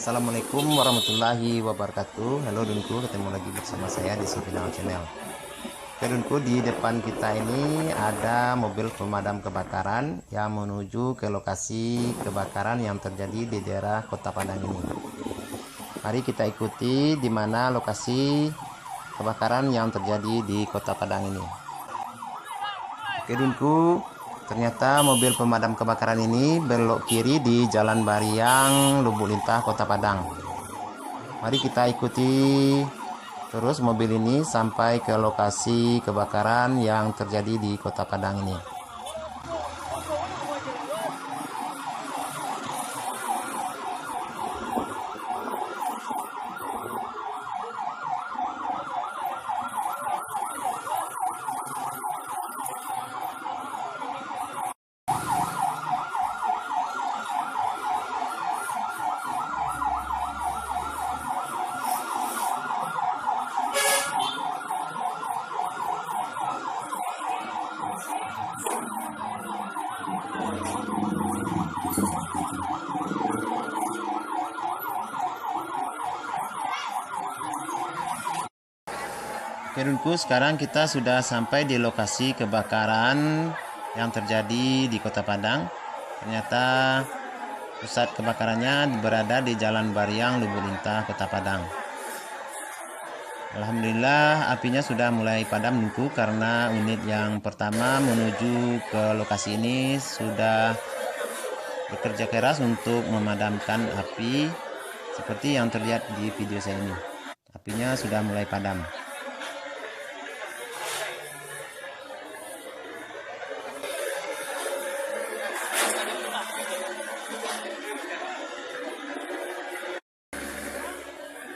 Assalamualaikum warahmatullahi wabarakatuh. Halo Dunku, ketemu lagi bersama saya di Sipinal Channel. Oke Dunku, di depan kita ini ada mobil pemadam kebakaran yang menuju ke lokasi kebakaran yang terjadi di daerah Kota Padang ini. Mari kita ikuti di mana lokasi kebakaran yang terjadi di Kota Padang ini. Oke Dunku, ternyata mobil pemadam kebakaran ini belok kiri di Jalan Bariang, Lubuk Lintah, Kota Padang. Mari kita ikuti terus mobil ini sampai ke lokasi kebakaran yang terjadi di Kota Padang ini. Oke Dunku, sekarang kita sudah sampai di lokasi kebakaran yang terjadi di Kota Padang. Ternyata pusat kebakarannya berada di Jalan Bariang, Lubuk Lintah, Kota Padang. Alhamdulillah apinya sudah mulai padam Dunku, karena unit yang pertama menuju ke lokasi ini sudah bekerja keras untuk memadamkan api seperti yang terlihat di video saya ini. Apinya sudah mulai padam.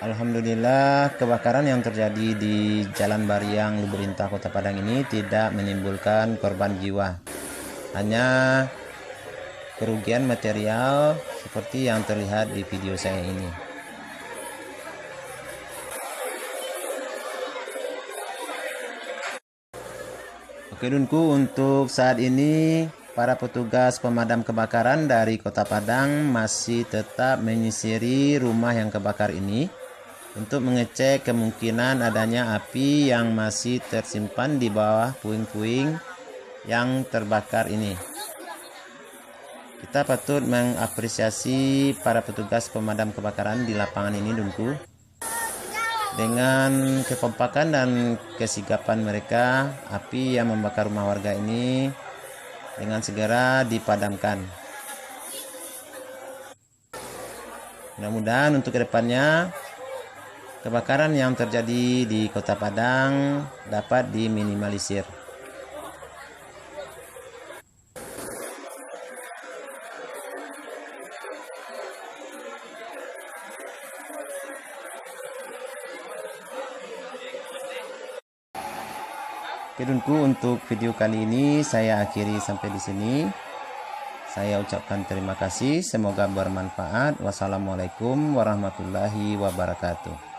Alhamdulillah kebakaran yang terjadi di Jalan Bariang, Lubuk Lintah, Kota Padang ini tidak menimbulkan korban jiwa. Hanya kerugian material seperti yang terlihat di video saya ini. Oke Dunku, untuk saat ini para petugas pemadam kebakaran dari Kota Padang masih tetap menyisiri rumah yang kebakar ini untuk mengecek kemungkinan adanya api yang masih tersimpan di bawah puing-puing yang terbakar ini. Kita patut mengapresiasi para petugas pemadam kebakaran di lapangan ini Dunku. Dengan kekompakan dan kesigapan mereka, api yang membakar rumah warga ini dengan segera dipadamkan. Mudah-mudahan untuk kedepannya kebakaran yang terjadi di Kota Padang dapat diminimalisir. Oke Dunku, untuk video kali ini saya akhiri sampai di sini. Saya ucapkan terima kasih, semoga bermanfaat. Wassalamualaikum warahmatullahi wabarakatuh.